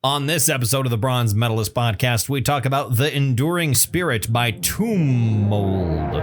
On this episode of the Bronze Metalist podcast, we talk about The Enduring Spirit by Tomb Mold.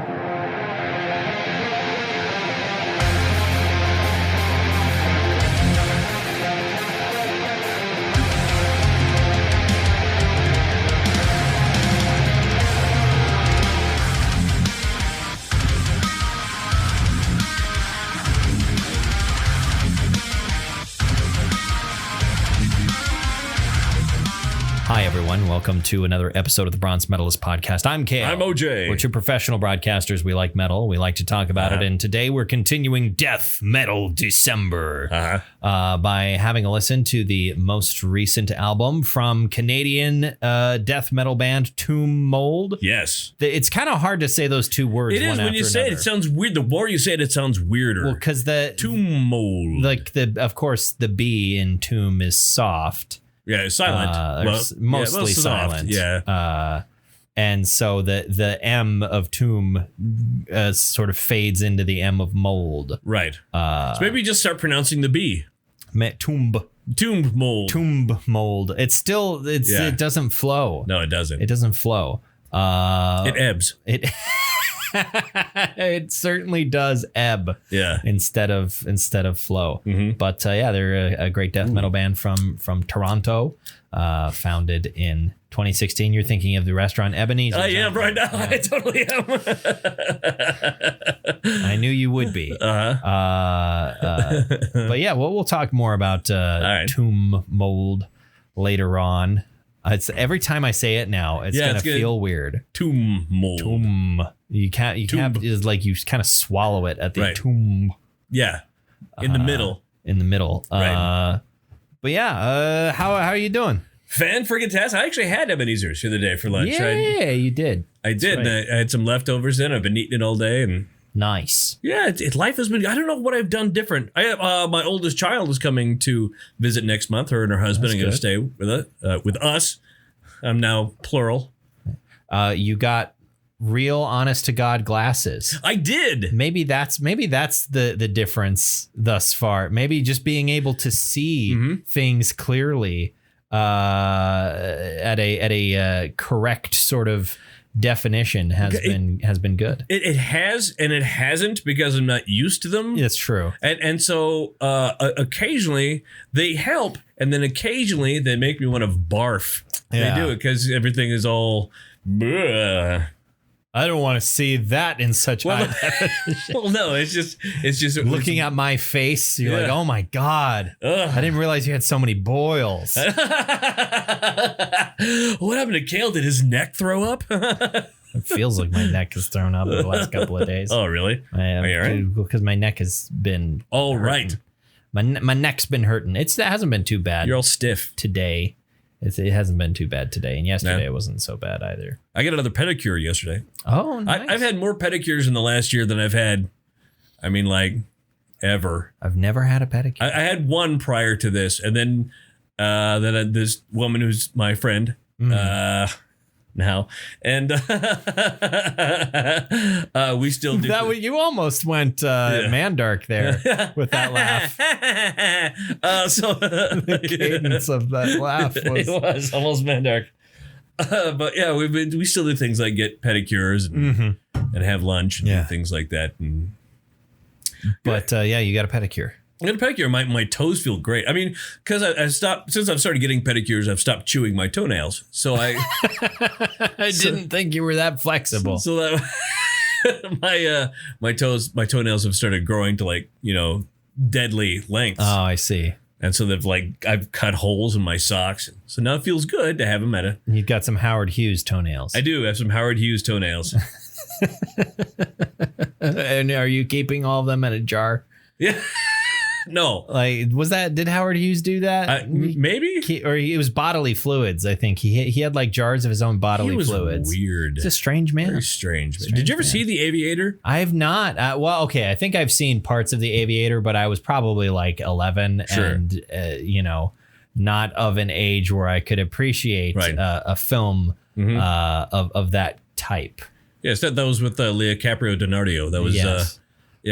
Hi, everyone. Welcome to another episode of the Bronze Metalist podcast. I'm Kale. I'm OJ. We're two professional broadcasters. We like metal. We like to talk about it. And today we're continuing Death Metal December by having a listen to the most recent album from Canadian death metal band Tomb Mold. Yes. It's kind of hard to say those two words. It is when you say it. It sounds weird. The more you say it, it sounds weirder. Well, because the Tomb Mold. Of course, the B in tomb is soft. Yeah, it's silent. Mostly silent. Yeah. And so the M of tomb sort of fades into the M of mold. Right. So maybe just start pronouncing the B. Tomb Mold. Tomb mold. It doesn't flow. No, it doesn't. It doesn't flow. It ebbs. It certainly does ebb. Yeah. Instead of flow. Mm-hmm. But they're a great death metal band from Toronto, founded in 2016. You're thinking of the restaurant Ebenezer. I am right now. Yeah. I totally am. I knew you would be. But yeah, we'll talk more about Tomb Mold later on. It's every time I say it now, it's gonna feel weird. Tomb Mold. Tomb. You can't. It's like you kind of swallow it at the tomb. Yeah. In the middle. In the middle. Right. But yeah. How are you doing? Fan-friggin-tastic. I actually had Ebenezer's the other day for lunch. Yeah, you did. I did. Right. I had some leftovers in. I've been eating it all day and. Nice. Yeah, life has been. I don't know what I've done different. I have my oldest child is coming to visit next month. Her and her husband are going to stay with us. I'm now plural. You got real, honest to God glasses. I did. Maybe that's the difference thus far. Maybe just being able to see things clearly at a correct sort of definition has been good. It has and it hasn't because I'm not used to them. It's true. And so occasionally they help, and then occasionally they make me want to barf. Yeah. They do it because everything is all. Bleh. I don't want to see that in such high definition. Well, no, it's just looking at my face. You're like, oh my God, I didn't realize you had so many boils. What happened to Kale? Did his neck throw up? It feels like my neck has thrown up the last couple of days. Oh, really? Are you all right? Because my neck has been all hurting. Right. My neck's been hurting. It hasn't been too bad. You're all stiff today. It hasn't been too bad today, and yesterday it wasn't so bad either. I got another pedicure yesterday. Oh, nice. I've had more pedicures in the last year than I've had, ever. I've never had a pedicure. I had one prior to this, and then this woman who's my friend now, and we still do that. You almost went Mandark there with that laugh. So the cadence of that laugh was almost Mandark. But yeah, we still do things like get pedicures and have lunch and do things like that. But you got a pedicure. I got a pedicure. My toes feel great. I mean, because I stopped since I've started getting pedicures. I've stopped chewing my toenails. So I didn't think you were that flexible. So that my toenails have started growing to deadly lengths. Oh, I see. And so I've cut holes in my socks. So now it feels good to have them at You've got some Howard Hughes toenails. I do have some Howard Hughes toenails. And are you keeping all of them in a jar? Yeah. No. Did Howard Hughes do that? Maybe? Or it was bodily fluids, I think. He had jars of his own bodily fluids. Weird. He's a strange man. Very strange. Did you ever see The Aviator? I have not. I think I've seen parts of The Aviator, but I was probably 11 and, not of an age where I could appreciate a film of that type. Yes, that was with Leo Caprio-Donadio. That was,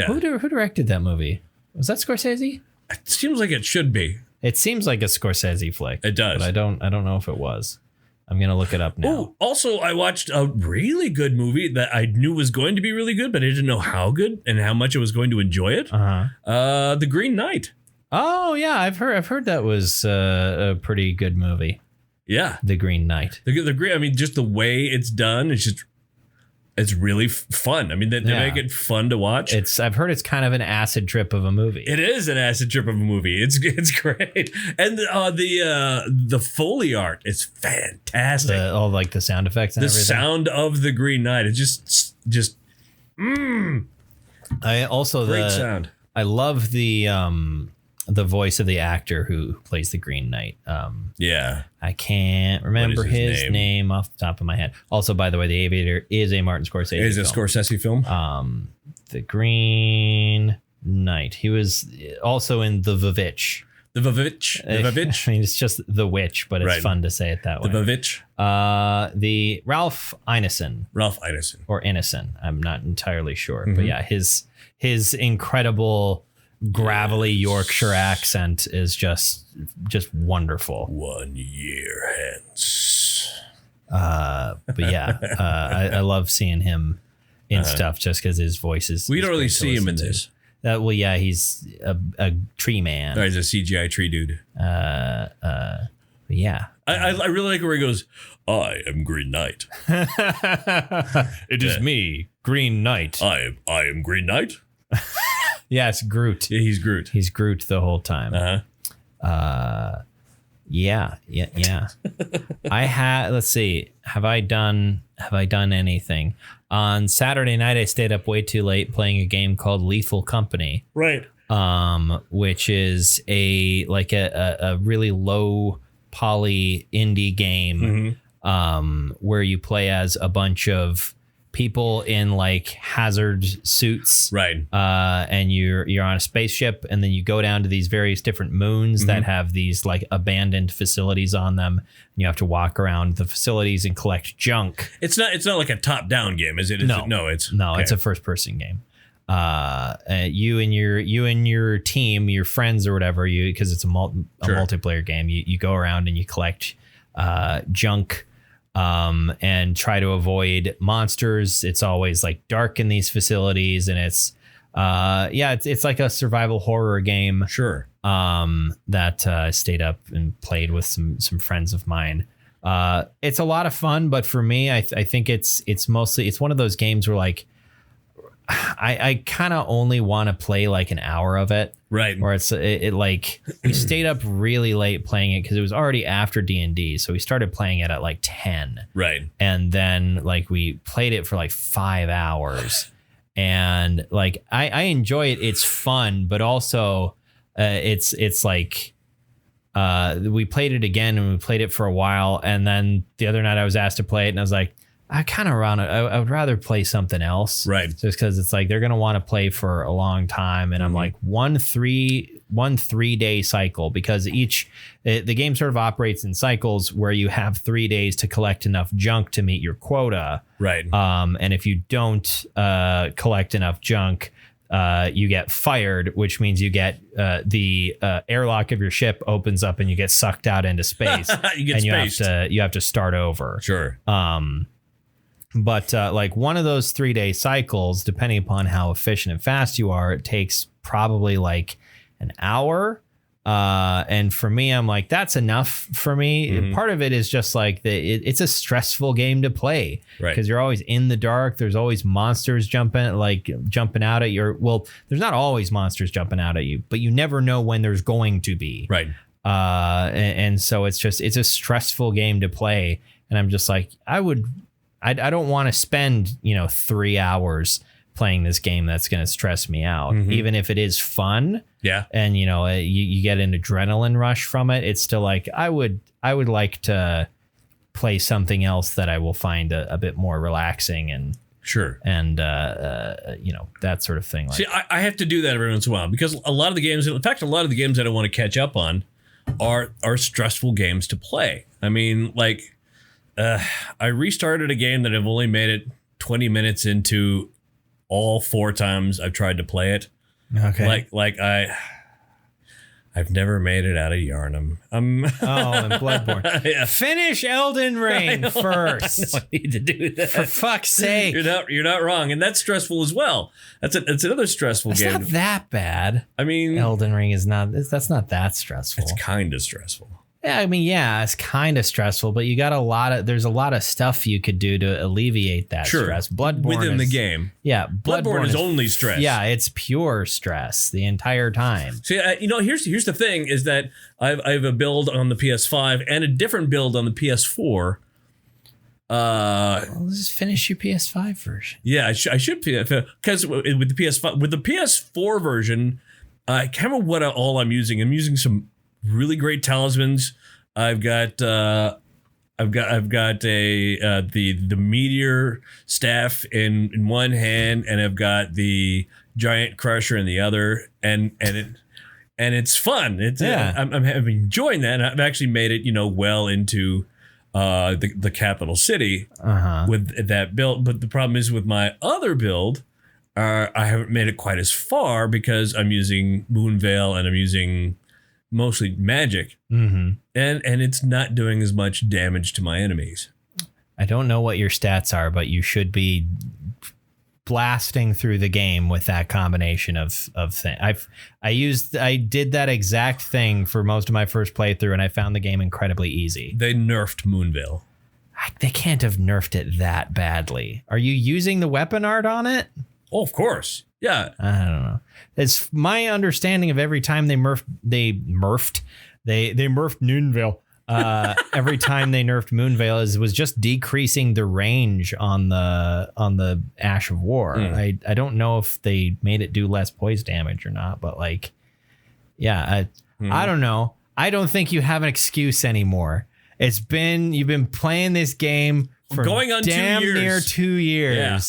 Who directed that movie? Was that Scorsese? It seems like it should be. It seems like a Scorsese flick. It does. But I don't know if it was. I'm going to look it up now. Oh, also, I watched a really good movie that I knew was going to be really good, but I didn't know how good and how much I was going to enjoy it. The Green Knight. Oh, yeah. I've heard that was a pretty good movie. Yeah. The Green Knight. The Green, I mean, just the way it's done, it's really fun. I mean, they make it fun to watch. I've heard it's kind of an acid trip of a movie. It is an acid trip of a movie. It's great, and the Foley art is fantastic. All like the sound effects and the everything. Sound of the Green Knight. It's just. I also great sound. I love the voice of the actor who plays the Green Knight. Yeah. I can't remember his name off the top of my head. Also, by the way, The Aviator is a Martin Scorsese film. It is a Scorsese film. The Green Knight. He was also in The Vavitch. The Vavitch? The Vavitch? I mean, it's just The Witch, but it's fun to say it that way. The Vavitch? The Ralph Ineson. Ralph Ineson. Or Ineson. I'm not entirely sure. But yeah, his incredible gravelly Yorkshire accent is just wonderful. 1 year hence. But yeah, I love seeing him in stuff just because his voice is. We don't really see him in this. Well, yeah, he's a tree man. He's a CGI tree dude. Yeah. I really like where he goes, I am Green Knight. It is me, Green Knight. I am Green Knight. Yeah, it's Groot. Yeah, he's Groot. He's Groot the whole time. Yeah. Let's see. Have I done anything? On Saturday night, I stayed up way too late playing a game called Lethal Company. Right. Which is a really low poly indie game, where you play as a bunch of people in like hazard suits, right? And you're on a spaceship, and then you go down to these various different moons that have these like abandoned facilities on them. And you have to walk around the facilities and collect junk. It's not like a top down game, is it? It's a first person game. You and your team, your friends or whatever, because it's a multiplayer game. You go around and you collect junk. And try to avoid monsters. It's always like dark in these facilities, and it's like a survival horror game. Sure. That I stayed up and played with some friends of mine. It's a lot of fun, but for me, I think it's one of those games where like I kind of only want to play like an hour of it. Right. Or it like we stayed up really late playing it because it was already after D&D. So we started playing it at like 10. Right. And then like we played it for like 5 hours. And like I enjoy it. It's fun, but also it's like we played it again and we played it for a while. And then the other night I was asked to play it and I was like, I would rather play something else. Right. Just because it's like they're going to want to play for a long time. And I'm like, one 3-day cycle, because the game sort of operates in cycles where you have 3 days to collect enough junk to meet your quota. Right. And if you don't collect enough junk, you get fired, which means you get the airlock of your ship opens up and you get sucked out into space. You have to start over. Sure. But like one of those 3-day cycles, depending upon how efficient and fast you are, it takes probably like an hour. And for me, I'm like, that's enough for me. Part of it is just like it's a stressful game to play, right? Because you're always in the dark. There's always monsters jumping out at you. Well, there's not always monsters jumping out at you, but you never know when there's going to be. Right. And so it's a stressful game to play. And I'm just like, I don't want to spend, 3 hours playing this game that's going to stress me out, even if it is fun. Yeah. And, you get an adrenaline rush from it. It's still like, I would like to play something else that I will find a bit more relaxing and sure. And, that sort of thing. See, I have to do that every once in a while because a lot of the games that I want to catch up on are stressful games to play. I mean, like, I restarted a game that I've only made it 20 minutes into all 4 times I've tried to play it. Okay. Like I I've never made it out of Yharnam. and Bloodborne. Yeah. Finish Elden Ring first. I need to do that. For fuck's sake. You're not wrong, and that's stressful as well. That's another stressful game. It's not that bad. I mean, Elden Ring is not. That's not that stressful. it's kind of stressful. Yeah, I mean, yeah, it's kind of stressful, but you got there's a lot of stuff you could do to alleviate that stress. Bloodborne within the game. Yeah, Bloodborne is only stress. Yeah, it's pure stress the entire time. See, here's the thing: is that I have a build on the PS5 and a different build on the PS4. Let's just finish your PS5 version. Yeah, I should because with the PS4 version, I can't remember what all I'm using. I'm using some really great talismans. I've got the meteor staff in one hand, and I've got the giant crusher in the other, and it's fun. I'm enjoying that. And I've actually made it, well into the capital city with that build. But the problem is with my other build, I haven't made it quite as far because I'm using Moonveil and I'm using mostly magic, and it's not doing as much damage to my enemies. I don't know what your stats are, but you should be blasting through the game with that combination of things. I did that exact thing for most of my first playthrough, and I found the game incredibly easy. They nerfed Moonveil. They can't have nerfed it that badly. Are you using the weapon art on it? Oh, of course. Yeah. I don't know. It's my understanding of every time they nerfed Moonveil. Every time they nerfed Moonveil was just decreasing the range on the Ash of War. I don't know if they made it do less poise damage or not, but I don't know. I don't think you have an excuse anymore. You've been playing this game for going on damn 2 years. near 2 years. Yeah.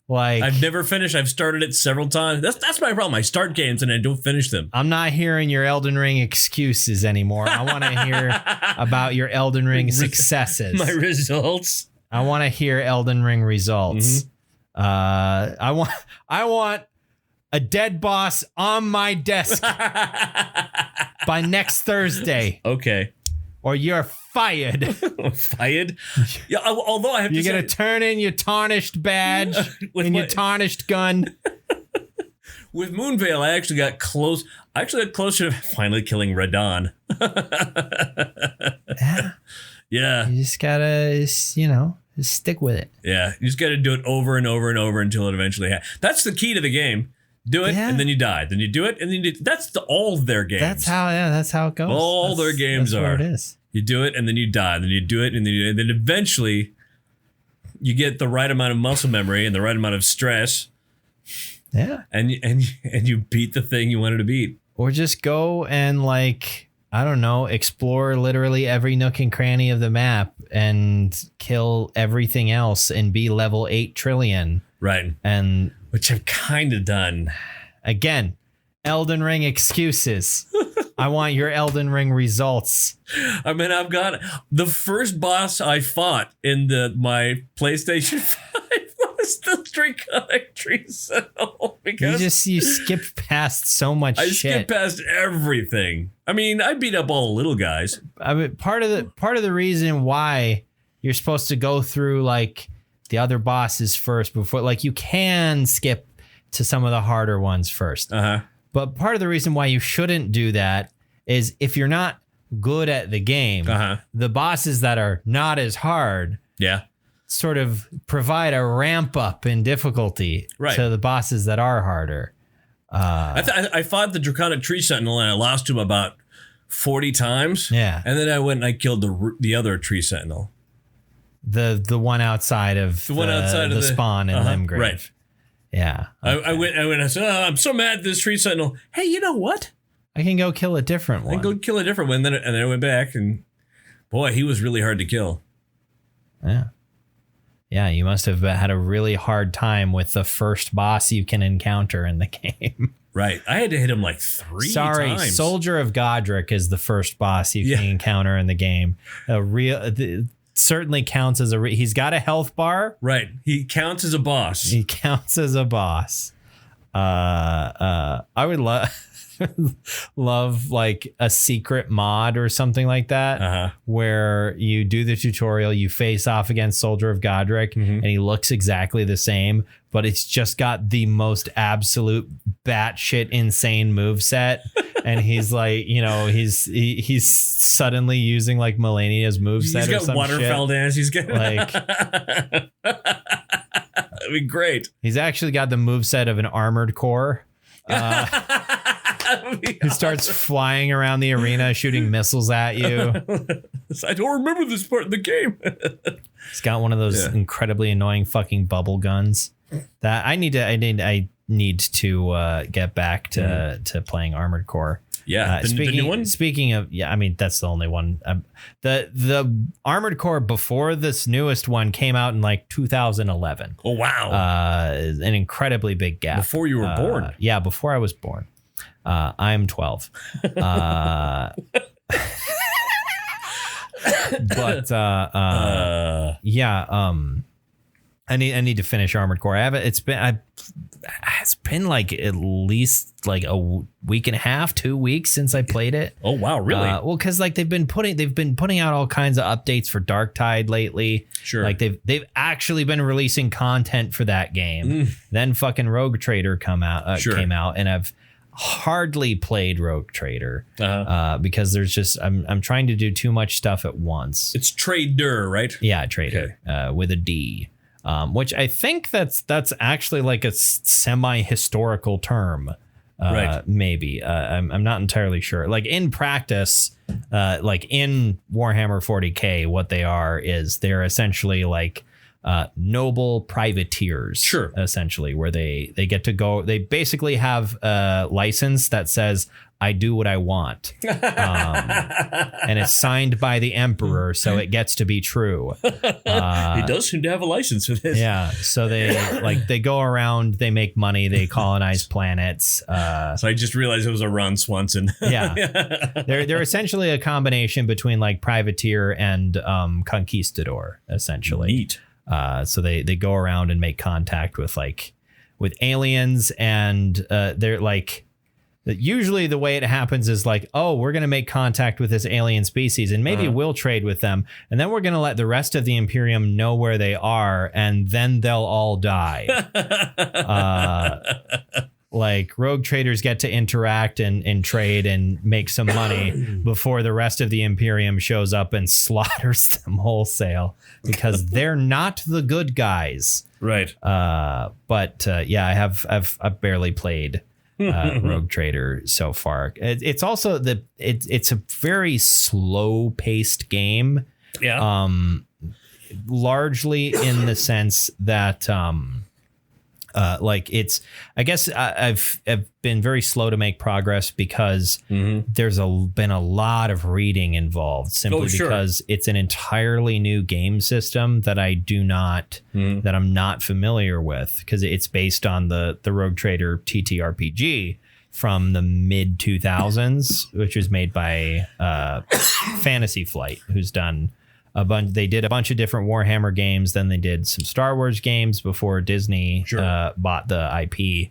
I've never finished. I've started it several times. That's my problem. I start games and I don't finish them. I'm not hearing your Elden Ring excuses anymore. I want to hear about your Elden Ring successes. My results. I want to hear Elden Ring results. I want a dead boss on my desk by next Thursday. Okay. Or you're fired. Fired? Yeah, although I have You're going to turn in your tarnished badge and your tarnished gun. With Moonveil, I actually got close. I actually got closer to finally killing Radon. Yeah. You just got to, just stick with it. Yeah. You just got to do it over and over and over until it eventually happens. That's the key to the game. Do it, and then you die. Then you do it, and then you do. That's all their games. That's how it goes. All their games that's are. What it is. You do it, and then you die. Then you do it, and then eventually you get the right amount of muscle memory and the right amount of stress. Yeah. And you beat the thing you wanted to beat. Or just go and explore literally every nook and cranny of the map and kill everything else and be level 8 trillion. Right. And which I've kind of done. Again, Elden Ring excuses. I want your Elden Ring results. I mean, I've got the first boss I fought in my PlayStation 5 was the Draconic Tree Sentinel, because you skipped past so much shit. I skipped past everything. I mean, I beat up all the little guys. I mean, part of the reason why you're supposed to go through the other bosses first before, you can skip to some of the harder ones first. But part of the reason why you shouldn't do that is if you're not good at the game, the bosses that are not as hard sort of provide a ramp up in difficulty to the bosses that are harder. I fought the Draconic Tree Sentinel and I lost him about 40 times. Yeah. And then I went and I killed the other Tree Sentinel. The one outside of the spawn in Limgrave. Right. Yeah. Okay. I went and I said, I'm so mad at this Tree Sentinel. Hey, you know what? I can go kill a different one. I can go kill a different one. And then I went back and boy, he was really hard to kill. Yeah. Yeah, you must have had a really hard time with the first boss you can encounter in the game. Right. I had to hit him 3 times. Soldier of Godric is the first boss you can encounter in the game. Certainly counts as he's got a health bar. Right. He counts as a boss. I would love love like a secret mod or something like that, where you do the tutorial, you face off against Soldier of Godric, and he looks exactly the same, but it's just got the most absolute batshit insane moveset. And he's like, you know, he's suddenly using like Melania's moveset or some shit. He's got Waterfell dance. He's got like, that'd be great. He's actually got the moveset of an armored core. He starts flying around the arena, shooting missiles at you. I don't remember this part of the game. He's got one of those incredibly annoying fucking bubble guns that I need to get back to playing Armored Core. Yeah, the new one. Speaking of, I mean that's the only one. The Armored Core before this newest one came out in like 2011. Oh wow, an incredibly big gap. Before you were born. Yeah, before I was born. I'm 12. But I need to finish Armored Core. It's been like at least like a week and a half, 2 weeks since I played it. Oh wow, really? Well, because like they've been putting out all kinds of updates for Darktide lately. Sure. Like they've actually been releasing content for that game. Then fucking Rogue Trader came out, and I've hardly played Rogue Trader because there's just I'm trying to do too much stuff at once. It's Trader, right? Yeah, Trader, with a D. Which I think that's actually like a semi-historical term, right? Maybe I'm not entirely sure. Like in practice, like in Warhammer 40K, what they are is they're essentially like noble privateers, essentially, where they get to go. They basically have a license that says, I do what I want. And it's signed by the emperor, so it gets to be true. He does seem to have a license for this. Yeah. So they go around, they make money, they colonize planets. So I just realized it was a Ron Swanson. Yeah. They're essentially a combination between like privateer and conquistador, essentially. Neat. So they go around and make contact with aliens, and they're like, usually the way it happens is like, oh, we're going to make contact with this alien species and maybe we'll trade with them. And then we're going to let the rest of the Imperium know where they are, and then they'll all die. Like rogue traders get to interact and trade and make some money before the rest of the Imperium shows up and slaughters them wholesale because they're not the good guys. Right. But I've barely played Rogue Trader so far. It's also it's a very slow paced game. Yeah. Largely in the sense that like it's, I guess I've been very slow to make progress because there's been a lot of reading involved simply because it's an entirely new game system that that I'm not familiar with, because it's based on the Rogue Trader TTRPG from the mid 2000s, which was made by Fantasy Flight, who's done they did a bunch of different Warhammer games. Then they did some Star Wars games before Disney bought the IP.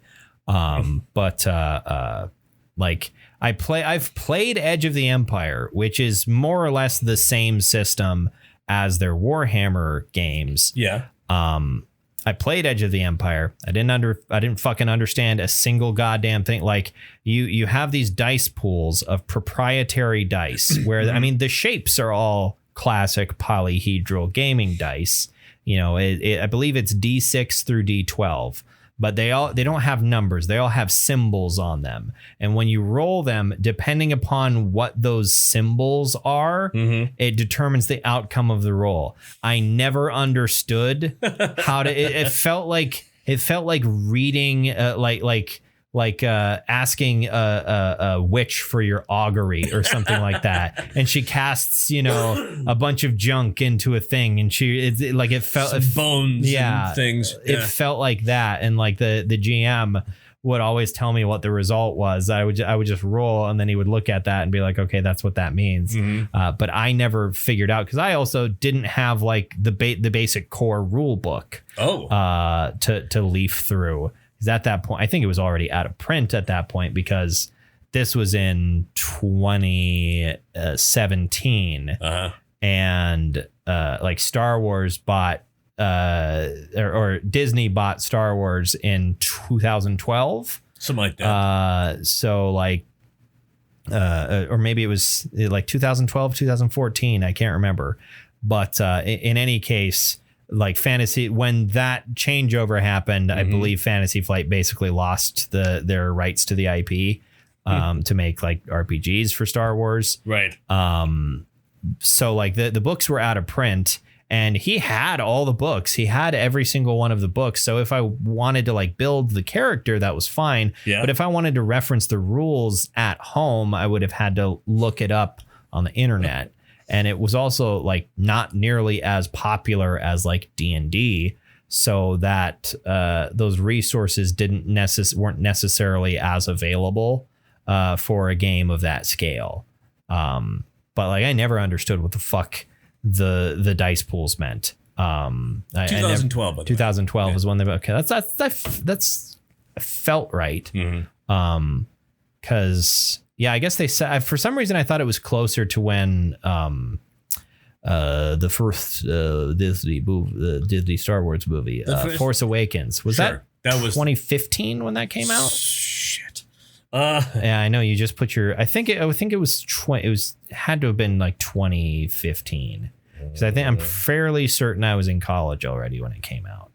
Like I've played Edge of the Empire, which is more or less the same system as their Warhammer games. Yeah. I played Edge of the Empire. I didn't fucking understand a single goddamn thing. Like you have these dice pools of proprietary dice where I mean the shapes are all classic polyhedral gaming dice. You know, I believe it's D6 through D12, but they don't have numbers. They all have symbols on them. And when you roll them, depending upon what those symbols are, it determines the outcome of the roll. I never understood how to, it felt like reading, asking a witch for your augury or something like that, and she casts a bunch of junk into a thing, and it felt bones, and things. It felt like that, and like the GM would always tell me what the result was. I would just roll, and then he would look at that and be like, okay, that's what that means. But I never figured out, because I also didn't have like the basic core rule book to leaf through. At that point, I think it was already out of print at that point, because this was in 2017, and like Star Wars bought or Disney bought Star Wars in 2012, something like that. So like or maybe it was like 2012, 2014, I can't remember, but in any case, like Fantasy, when that changeover happened, I believe Fantasy Flight basically lost their rights to the IP to make like RPGs for Star Wars. Right. So like the books were out of print, and he had all the books. He had every single one of the books. So if I wanted to like build the character, that was fine. Yeah. But if I wanted to reference the rules at home, I would have had to look it up on the internet. And it was also like not nearly as popular as like D&D, so that those resources weren't necessarily as available for a game of that scale. But like I never understood what the fuck the dice pools meant. 2012. 2012 was when they okay. That's felt right. Because. Yeah, I guess they said for some reason I thought it was closer to when the first Disney Star Wars movie, Force Awakens. Was that was 2015 when that came out? Shit. Yeah, I know you just put your. I think it was had to have been like 2015 because I'm fairly certain I was in college already when it came out.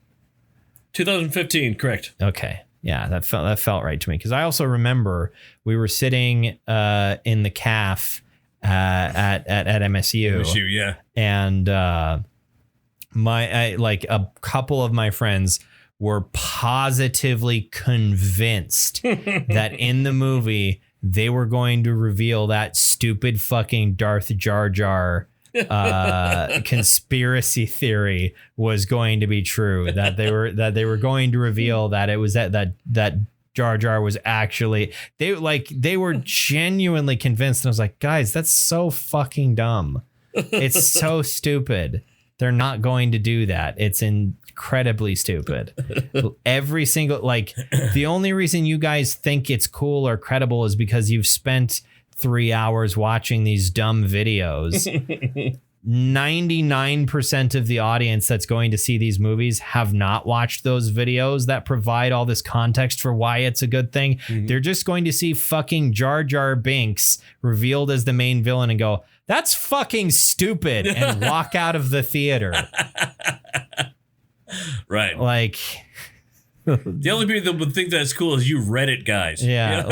2015, correct. Okay. Yeah, that felt right to me, because I also remember we were sitting in the caf at MSU. MSU, yeah, and like a couple of my friends were positively convinced that in the movie they were going to reveal that stupid fucking Darth Jar Jar conspiracy theory was going to be true, that they were going to reveal that it was that Jar Jar was actually they were genuinely convinced. And I was like, guys, that's so fucking dumb. It's so stupid. They're not going to do that. It's incredibly stupid. Every single, like, the only reason you guys think it's cool or credible is because you've spent 3 hours watching these dumb videos. 99% of the audience that's going to see these movies have not watched those videos that provide all this context for why it's a good thing. They're just going to see fucking Jar Jar Binks revealed as the main villain and go, that's fucking stupid, and walk out of the theater. Right. Like, the only people that would think that's cool is you Reddit guys. Yeah,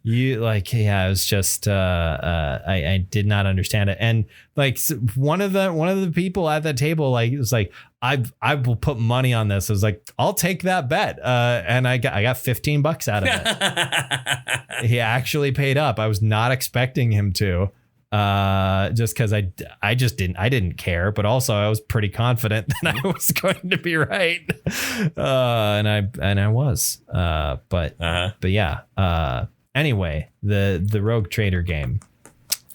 it was just I did not understand it. And like one of the people at that table, like, it was like, I will put money on this. I was like, I'll take that bet. And I got $15 out of it. He actually paid up. I was not expecting him to. Just because I didn't care, but also I was pretty confident that I was going to be right, and I was, but yeah. Anyway, the Rogue Trader game.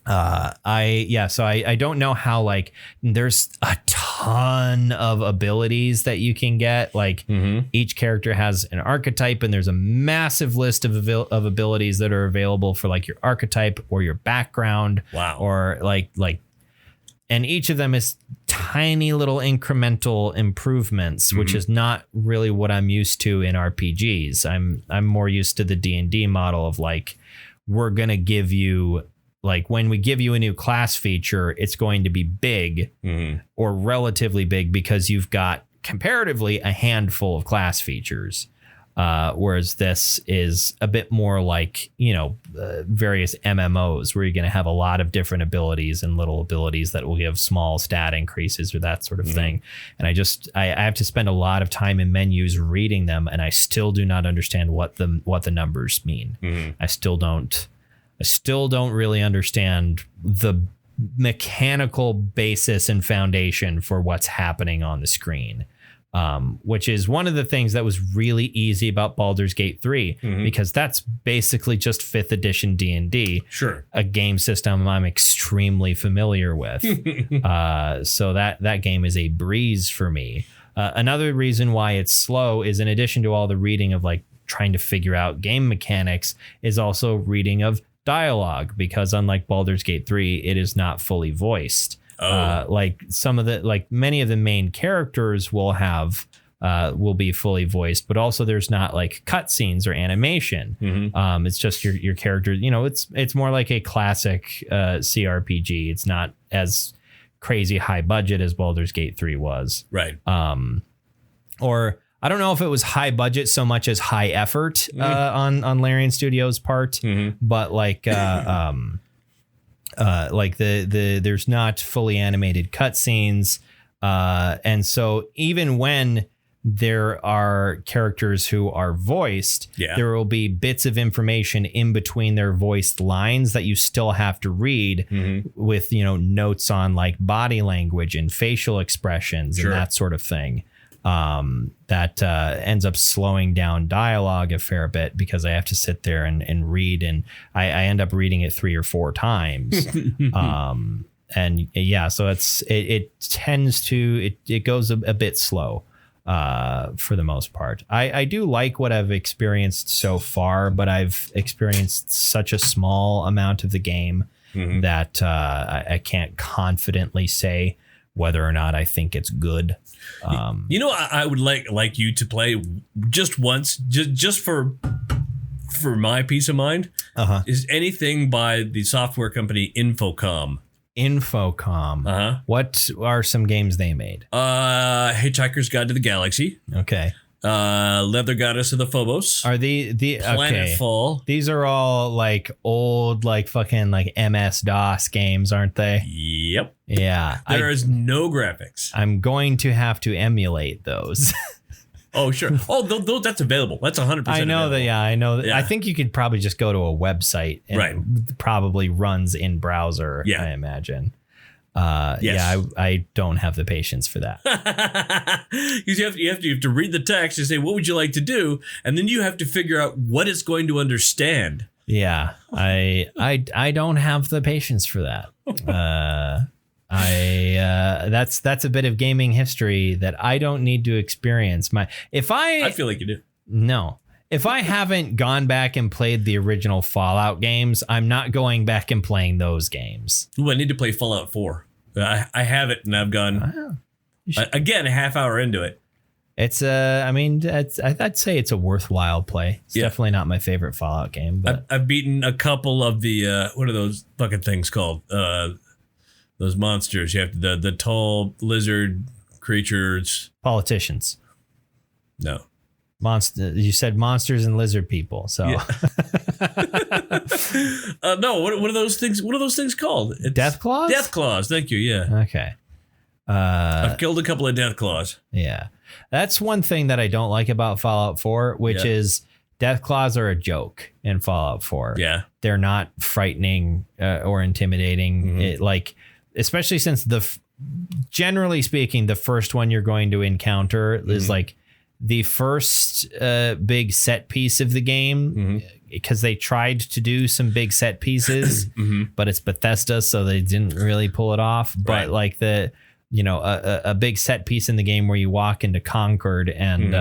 I don't know how, like, there's a ton of abilities that you can get. Like, each character has an archetype, and there's a massive list of abilities that are available for like your archetype or your background. Wow. Or like, and each of them is tiny little incremental improvements, which is not really what I'm used to in RPGs. I'm more used to the D&D model of, like, we're going to give you, like, when we give you a new class feature, it's going to be big or relatively big because you've got comparatively a handful of class features. Whereas this is a bit more like, various MMOs where you're going to have a lot of different abilities and little abilities that will give small stat increases or that sort of thing. And I have to spend a lot of time in menus reading them, and I still do not understand what the numbers mean. I still don't really understand the mechanical basis and foundation for what's happening on the screen. Which is one of the things that was really easy about Baldur's Gate 3, because that's basically just 5th edition D&D, a game system I'm extremely familiar with. So that game is a breeze for me. Another reason why it's slow is, in addition to all the reading of, like, trying to figure out game mechanics is also reading of dialogue, because unlike Baldur's Gate 3, it is not fully voiced. Like many of the main characters will be fully voiced, but also there's not like cutscenes or animation. It's just your character. It's more like a classic CRPG. It's not as crazy high budget as Baldur's Gate 3 was. Right. Or I don't know if it was high budget so much as high effort on Larian Studios' part, but like there's not fully animated cutscenes, and so even when there are characters who are voiced, there will be bits of information in between their voiced lines that you still have to read with notes on like body language and facial expressions and that sort of thing. That ends up slowing down dialogue a fair bit, because I have to sit there and read, and I end up reading it 3 or 4 times. And so it goes a bit slow for the most part. I do like what I've experienced so far, but I've experienced such a small amount of the game that I can't confidently say whether or not I think it's good. I would like you to play just once, just for my peace of mind, is anything by the software company Infocom. What are some games they made? Hitchhiker's Guide to the Galaxy. Okay. Leather Goddess of the Phobos. Are the Planetfall? These are all like old, like fucking like MS-DOS games, aren't they? Yep. Yeah. There is no graphics. I'm going to have to emulate those. Oh, sure. Oh, that's available. That's 100%. I know available. that. Yeah, I know. Yeah. I think you could probably just go to a website and it probably runs in browser. Yeah. I imagine. Yes. Yeah, I don't have the patience for that. Because you have to read the text and say, what would you like to do? And then you have to figure out what it's going to understand. Yeah, I don't have the patience for that. That's a bit of gaming history that I don't need to experience. I feel like you do. No. If I haven't gone back and played the original Fallout games, I'm not going back and playing those games. Ooh, I need to play Fallout 4. I have it, and I've gone again a half hour into it. It's I'd say it's a worthwhile play. It's definitely not my favorite Fallout game. But I've beaten a couple of the what are those fucking things called? Those monsters. You have the tall lizard creatures. Politicians. No. You said monsters and lizard people. So no, what are those things? What are those things called? Death claws? Death claws. Thank you. Yeah. Okay. I've killed a couple of death claws. Yeah. That's one thing that I don't like about Fallout 4, which is death claws are a joke in Fallout 4. Yeah. They're not frightening or intimidating. Especially since generally speaking, the first one you're going to encounter is like the first big set piece of the game, because they tried to do some big set pieces, but it's Bethesda, so they didn't really pull it off. But like a big set piece in the game where you walk into Concord and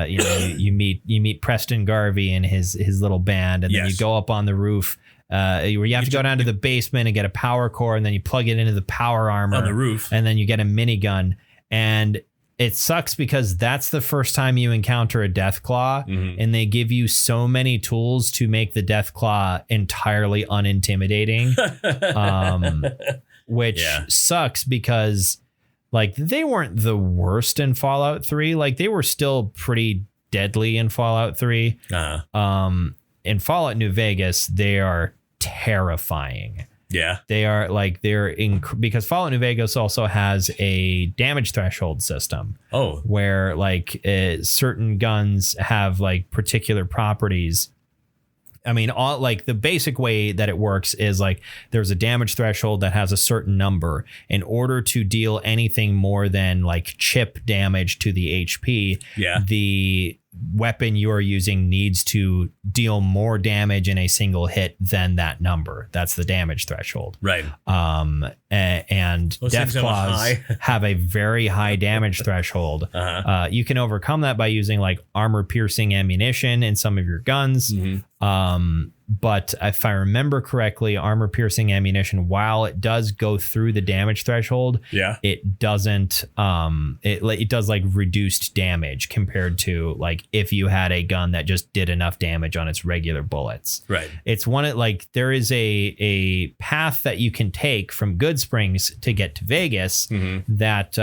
you meet Preston Garvey and his little band, and then you go up on the roof. Where you have to go down to the basement and get a power core, and then you plug it into the power armor on the roof, and then you get a minigun. And it sucks because that's the first time you encounter a Deathclaw, and they give you so many tools to make the Deathclaw entirely unintimidating, which sucks because like they weren't the worst in Fallout 3. Like they were still pretty deadly in Fallout 3. In Fallout New Vegas, they are terrifying. Yeah, they are like because Fallout New Vegas also has a damage threshold system. Oh, where like certain guns have like particular properties. I mean, all like the basic way that it works is like there's a damage threshold that has a certain number. In order to deal anything more than like chip damage to the HP, weapon you are using needs to deal more damage in a single hit than that number. That's the damage threshold. Right. And Those death things have a claws high. have a very high damage threshold. You can overcome that by using like armor piercing ammunition in some of your guns. But if I remember correctly, armor piercing ammunition, while it does go through the damage threshold, it doesn't. It does like reduced damage compared to like if you had a gun that just did enough damage on its regular bullets. Right. It's like there is a path that you can take from Good Springs to get to Vegas that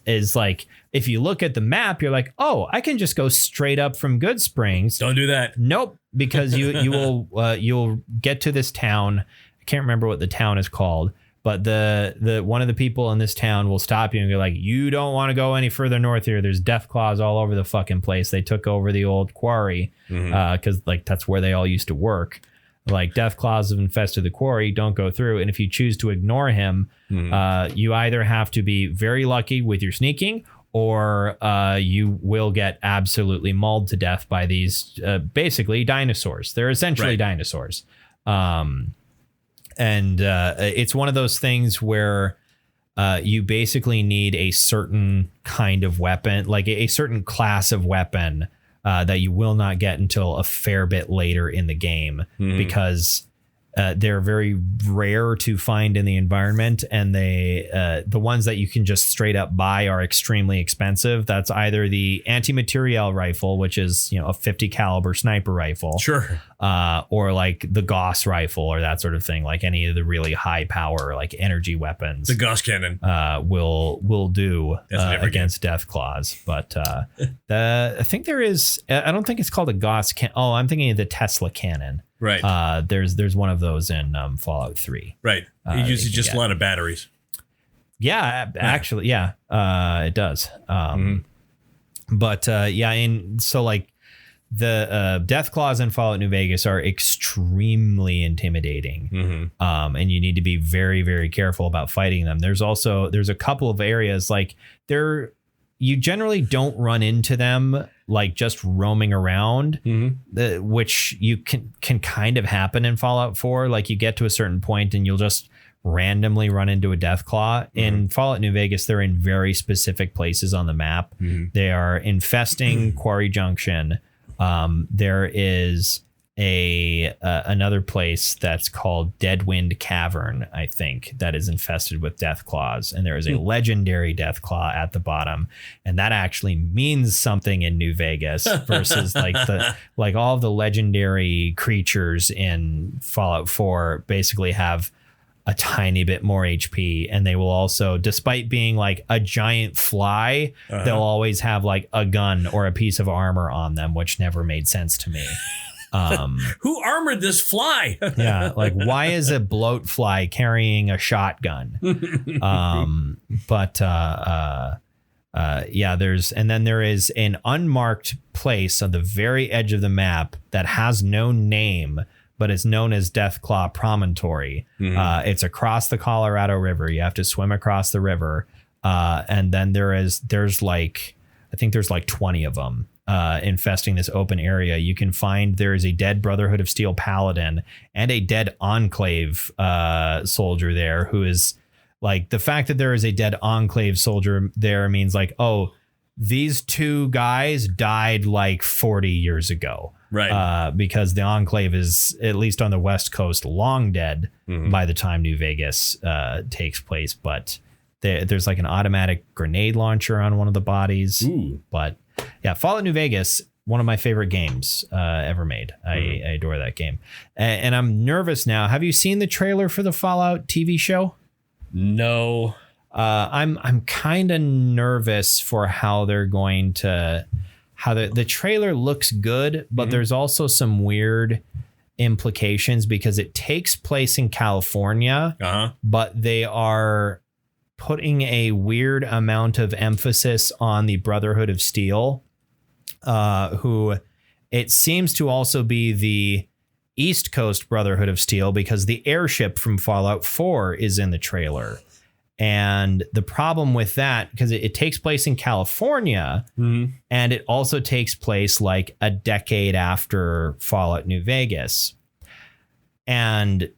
is like, if you look at the map, you're like, oh, I can just go straight up from Good Springs. Don't do that. Nope, because you'll get to this town. I can't remember what the town is called, but the one of the people in this town will stop you and be like, you don't want to go any further north here. There's death claws all over the fucking place. They took over the old quarry because like that's where they all used to work. Like death claws have infested the quarry. Don't go through. And if you choose to ignore him, you either have to be very lucky with your sneaking, or you will get absolutely mauled to death by these basically dinosaurs. They're essentially dinosaurs. And it's one of those things where you basically need a certain kind of weapon, like a certain class of weapon that you will not get until a fair bit later in the game, because they're very rare to find in the environment, and the ones that you can just straight up buy are extremely expensive. That's either the anti-materiel rifle, which is a 50 caliber sniper rifle, or like the Gauss rifle or that sort of thing. Like any of the really high power like energy weapons, the Gauss cannon will do against death claws. But I think there is. I don't think it's called a Gauss cannon. Oh, I'm thinking of the Tesla cannon. Right. There's one of those in Fallout 3. Right. It uses just a lot of batteries. Yeah, actually, yeah, it does. But so like the death claws in Fallout New Vegas are extremely intimidating. And you need to be very, very careful about fighting them. There's a couple of areas like you generally don't run into them like just roaming around, which you can kind of happen in Fallout 4. Like you get to a certain point and you'll just randomly run into a death claw. In Fallout New Vegas, they're in very specific places on the map. They are infesting Quarry Junction. There is another place that's called Deadwind Cavern, I think, that is infested with death claws, and there is a legendary death claw at the bottom, and that actually means something in New Vegas versus like all of the legendary creatures in Fallout 4 basically have a tiny bit more HP, and they will also, despite being like a giant fly, they'll always have like a gun or a piece of armor on them, which never made sense to me. Who armored this fly? Yeah, like why is a bloat fly carrying a shotgun? There is an unmarked place on the very edge of the map that has no name, but it's known as Deathclaw Promontory. It's across the Colorado River. You have to swim across the river, and then there's like 20 of them. Infesting this open area. You can find there is a dead Brotherhood of Steel paladin and a dead Enclave soldier there, who is like, the fact that there is a dead Enclave soldier there means like, oh, these two guys died like 40 years ago. Right. Because the Enclave is, at least on the West Coast, long dead by the time New Vegas takes place. But there's like an automatic grenade launcher on one of the bodies. Ooh. But yeah, Fallout New Vegas, one of my favorite games ever made. I adore that game. And I'm nervous now. Have you seen the trailer for the Fallout TV show? No. I'm kind of nervous for how they're going to, how the trailer looks good, but there's also some weird implications because it takes place in California, but they are putting a weird amount of emphasis on the Brotherhood of Steel, who it seems to also be the East Coast Brotherhood of Steel, because the airship from Fallout 4 is in the trailer. And the problem with that, because it takes place in California, and it also takes place like a decade after Fallout New Vegas. And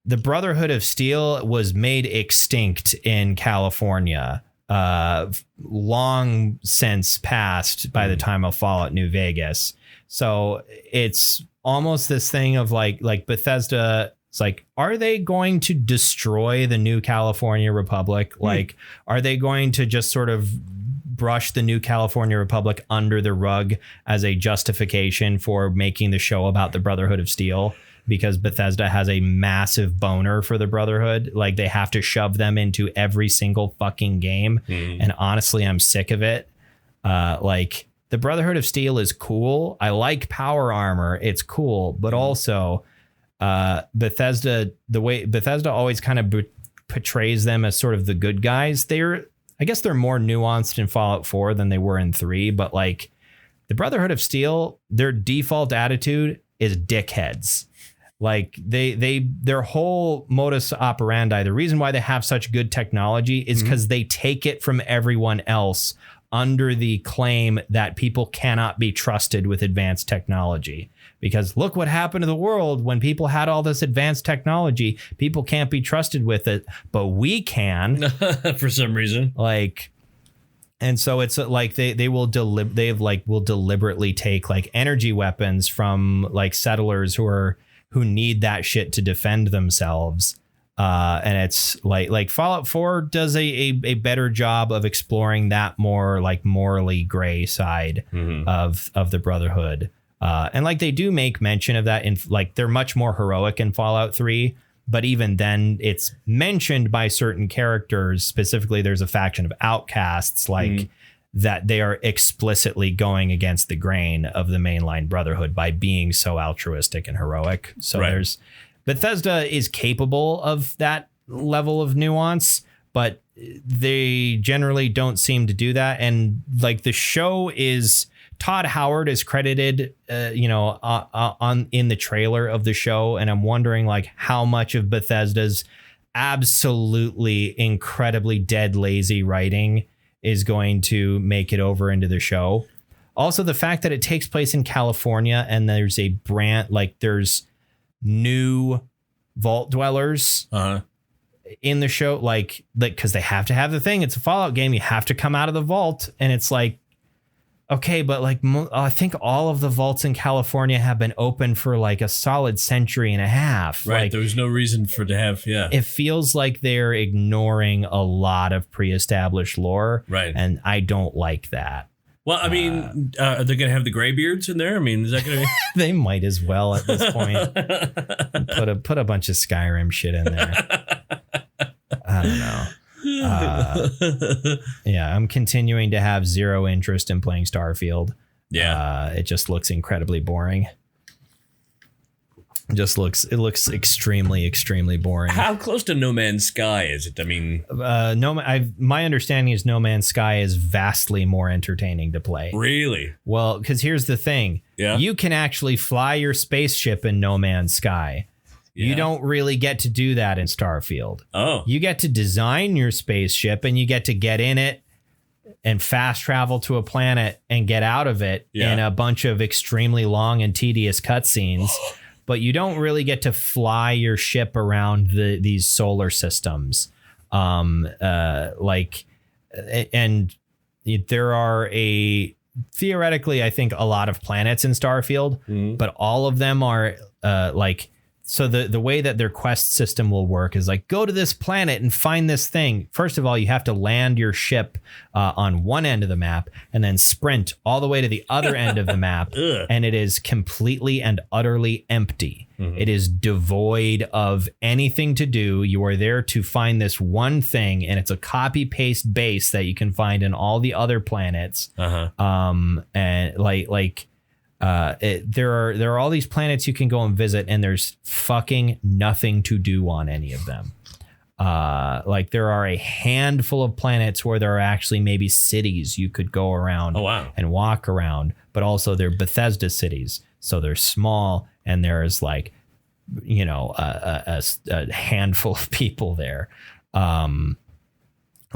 the Brotherhood of Steel was made extinct in California, long since passed by the time of Fallout New Vegas. So it's almost this thing of like Bethesda. It's like, are they going to destroy the new California Republic? Like, are they going to just sort of brush the new California Republic under the rug as a justification for making the show about the Brotherhood of Steel? Because Bethesda has a massive boner for the Brotherhood. Like, they have to shove them into every single fucking game. And honestly, I'm sick of it. Like, the Brotherhood of Steel is cool. I like power armor. It's cool. But also, Bethesda, the way Bethesda always kind of portrays them as sort of the good guys. I guess they're more nuanced in Fallout 4 than they were in 3. But like, the Brotherhood of Steel, their default attitude is dickheads. Like their whole modus operandi, the reason why they have such good technology is because they take it from everyone else under the claim that people cannot be trusted with advanced technology. Because look what happened to the world when people had all this advanced technology. People can't be trusted with it, but we can. For some reason. Like, and so it's like they will deliberately take like energy weapons from like settlers who need that shit to defend themselves. And it's like Fallout 4 does a better job of exploring that more like morally gray side of the Brotherhood. And like they do make mention of that in like they're much more heroic in Fallout 3. But even then, it's mentioned by certain characters. Specifically, there's a faction of outcasts like that they are explicitly going against the grain of the mainline Brotherhood by being so altruistic and heroic. So there's Bethesda is capable of that level of nuance, but they generally don't seem to do that. And like the show is Todd Howard is credited, on in the trailer of the show. And I'm wondering like how much of Bethesda's absolutely incredibly dead lazy writing is going to make it over into the show. Also, the fact that it takes place in California and there's a brand like there's new vault dwellers in the show, like because they have to have the thing. It's a Fallout game. You have to come out of the vault. And it's like, OK, but like I think all of the vaults in California have been open for like a solid century and a half. Right. Like, there was no reason for it to have. Yeah. It feels like they're ignoring a lot of pre-established lore. Right. And I don't like that. Well, I mean, are they going to have the graybeards in there? I mean, is that going to be? They might as well at this point. Put a bunch of Skyrim shit in there. I don't know. Yeah, I'm continuing to have zero interest in playing Starfield. Yeah. It just looks incredibly boring. It looks extremely boring. How close to No Man's Sky is it? I mean, my understanding is No Man's Sky is vastly more entertaining to play. Really? Well, because here's the thing. Yeah. You can actually fly your spaceship in No Man's Sky. Yeah. You don't really get to do that in Starfield. Oh. You get to design your spaceship and you get to get in it and fast travel to a planet and get out of it in a bunch of extremely long and tedious cutscenes. But you don't really get to fly your ship around these solar systems. And there are theoretically, I think, a lot of planets in Starfield, but all of them are so the way that their quest system will work is like, go to this planet and find this thing. First of all, you have to land your ship on one end of the map and then sprint all the way to the other end of the map. And it is completely and utterly empty. It is devoid of anything to do. You are there to find this one thing, and it's a copy paste base that you can find in all the other planets. There are all these planets you can go and visit, and there's fucking nothing to do on any of them. There are a handful of planets where there are actually maybe cities you could go around and walk around, but also they're Bethesda cities, so they're small, and there's a handful of people there.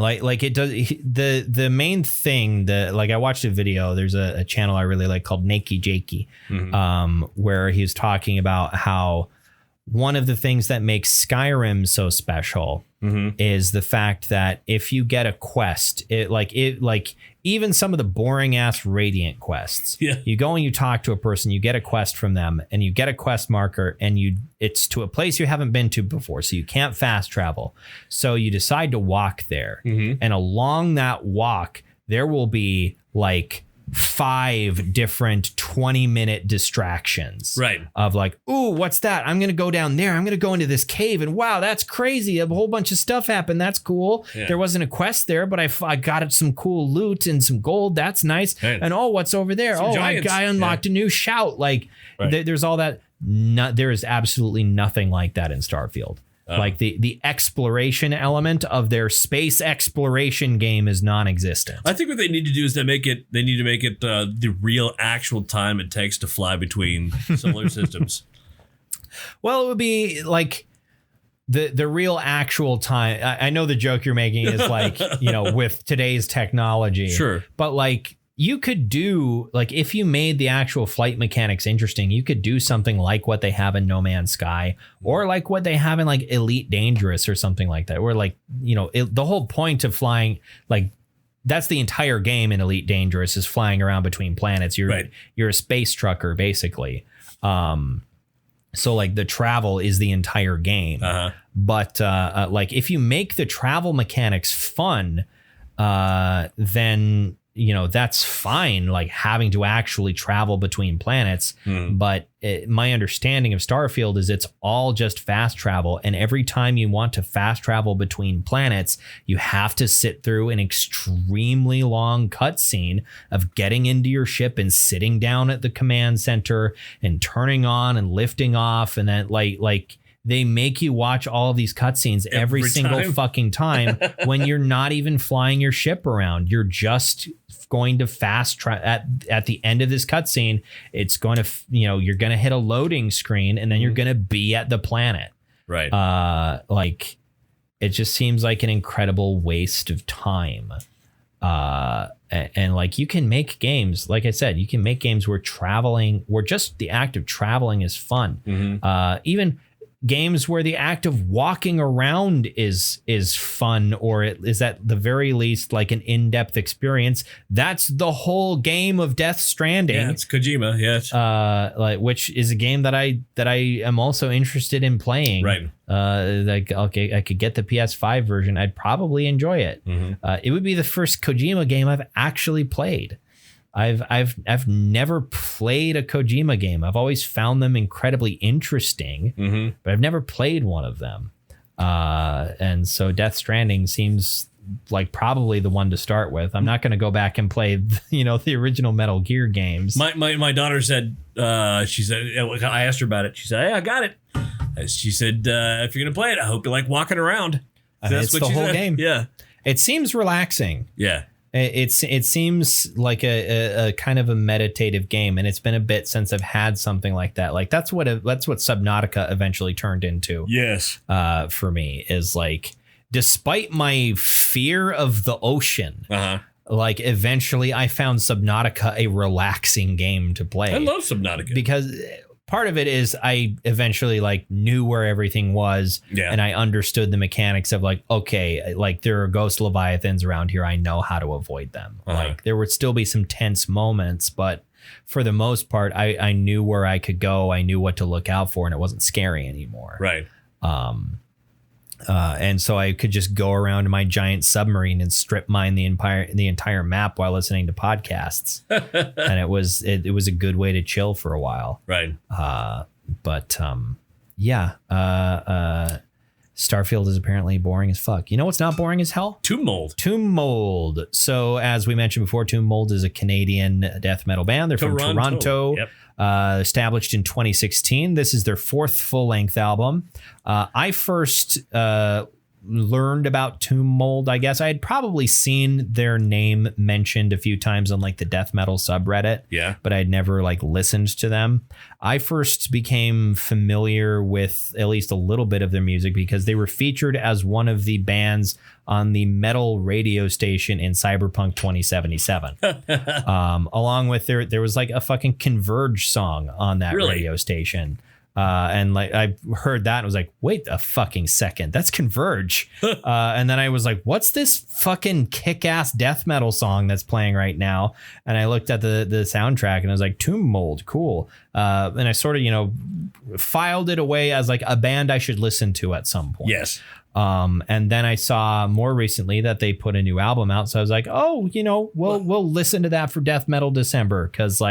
Like it does. The main thing that, like, I watched a video. There's a channel I really like called Nakey Jakey, where he's talking about how one of the things that makes Skyrim so special is the fact that if you get a quest, it even some of the boring ass Radiant quests, you go and you talk to a person, you get a quest from them, and you get a quest marker, and it's to a place you haven't been to before, so you can't fast travel. So you decide to walk there, and along that walk, there will be like 5 different 20-minute distractions, right? Of like, ooh, what's that? I'm gonna go down there. I'm gonna go into this cave, and wow, that's crazy. A whole bunch of stuff happened. That's cool. There wasn't a quest there, but I got some cool loot and some gold. That's nice. And oh, what's over there? Some giants. I unlocked a new shout. Like there's all that. There is absolutely nothing like that in Starfield. Like the exploration element of their space exploration game is non-existent. I think what they need to do is they need to make it the real actual time it takes to fly between solar systems. Well, it would be like the real actual time. I know the joke you're making is like, with today's technology. Sure. But like, you could do, like, if you made the actual flight mechanics interesting, you could do something like what they have in No Man's Sky, or like what they have in like Elite Dangerous or something like that, where like, the whole point of flying, like, that's the entire game in Elite Dangerous is flying around between planets. You're a space trucker basically. So like the travel is the entire game. But like if you make the travel mechanics fun, then that's fine, like having to actually travel between planets. But my understanding of Starfield is it's all just fast travel. And every time you want to fast travel between planets, you have to sit through an extremely long cutscene of getting into your ship and sitting down at the command center and turning on and lifting off. And then like they make you watch all of these cutscenes every single fucking time when you're not even flying your ship around. You're just going to at the end of this cutscene. It's going to, you're going to hit a loading screen, and then you're going to be at the planet. Right. Like, it just seems like an incredible waste of time. And like, you can make games, like I said, you can make games where just the act of traveling is fun. Even games where the act of walking around is fun, or it is at the very least like an in-depth experience. That's the whole game of Death Stranding. Yeah, it's Kojima. Yes. Which is a game that I am also interested in playing. Right. Like, okay, I could get the PS5 version. I'd probably enjoy it. It would be the first Kojima game I've actually played. I've never played a Kojima game. I've always found them incredibly interesting, but I've never played one of them. And so Death Stranding seems like probably the one to start with. I'm not going to go back and play, the original Metal Gear games. My daughter said, she said, I asked her about it. She said, hey, I got it. She said, if you're going to play it, I hope you like walking around. That's what the whole game. Yeah. It seems relaxing. Yeah. It seems like a kind of a meditative game, and it's been a bit since I've had something like that. Like that's what Subnautica eventually turned into. Yes. For me is like, despite my fear of the ocean, like eventually I found Subnautica a relaxing game to play. I love Subnautica because part of it is I eventually like knew where everything was, and I understood the mechanics of like, okay, like there are ghost leviathans around here. I know how to avoid them. Like there would still be some tense moments, but for the most part, I knew where I could go. I knew what to look out for, and it wasn't scary anymore. Right. And so I could just go around in my giant submarine and strip mine the entire map while listening to podcasts. And it was a good way to chill for a while. Right. Starfield is apparently boring as fuck. You know what's not boring as hell? Tomb Mold. So as we mentioned before, Tomb Mold is a Canadian death metal band. They're from Toronto. Yep. Established in 2016. This is their 4th full-length album. I first learned about Tomb Mold, I guess. I had probably seen their name mentioned a few times on like the death metal subreddit. Yeah. But I'd never like listened to them. I first became familiar with at least a little bit of their music because they were featured as one of the bands on the metal radio station in Cyberpunk 2077. Along with there was like a fucking Converge song on that radio station. And like I heard that and was like, wait a fucking second, that's Converge. And then I was like, what's this fucking kick-ass death metal song that's playing right now? And I looked at the soundtrack and I was like, Tomb Mold, cool. And I sort of, filed it away as like a band I should listen to at some point. Yes. And then I saw more recently that they put a new album out. So I was like, oh, we'll listen to that for Death Metal December. Cause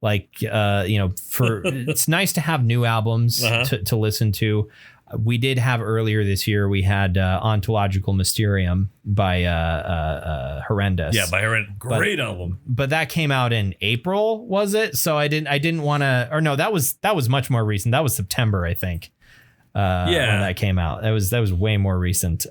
it's nice to have new albums to listen to. We did have earlier this year, we had Ontological Mysterium by Horrendous. Yeah, by Horrendous. Great album. But that came out in April, was it? So I didn't want to, or no, that was much more recent. That was September, I think. When that came out. That was way more recent.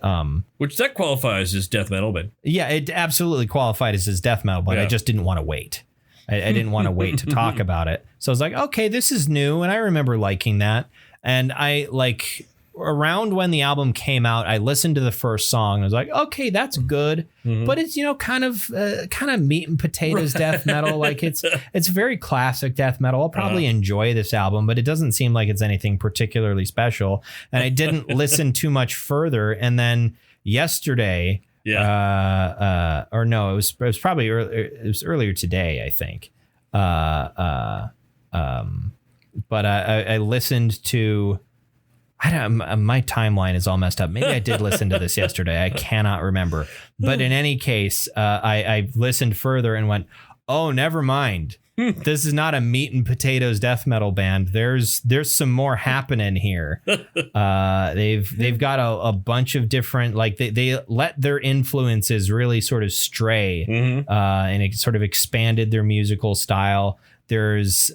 Which that qualifies as death metal, but yeah, it absolutely qualified as death metal, but I just didn't want to wait. I didn't want to wait to talk about it. So I was like, okay, this is new. And I remember liking that. And I like around when the album came out, I listened to the first song. And I was like, okay, that's good. But it's, kind of meat and potatoes death metal. Like it's very classic death metal. I'll probably enjoy this album, but it doesn't seem like it's anything particularly special. And I didn't listen too much further. And then yesterday, or no, it was probably it was earlier today, I think. But I listened to, my timeline is all messed up. Maybe I did listen to this yesterday. I cannot remember. But in any case, I listened further and went, oh, never mind. This is not a meat and potatoes death metal band. There's some more happening here. They've got a bunch of different, like they let their influences really sort of stray, and it sort of expanded their musical style. There's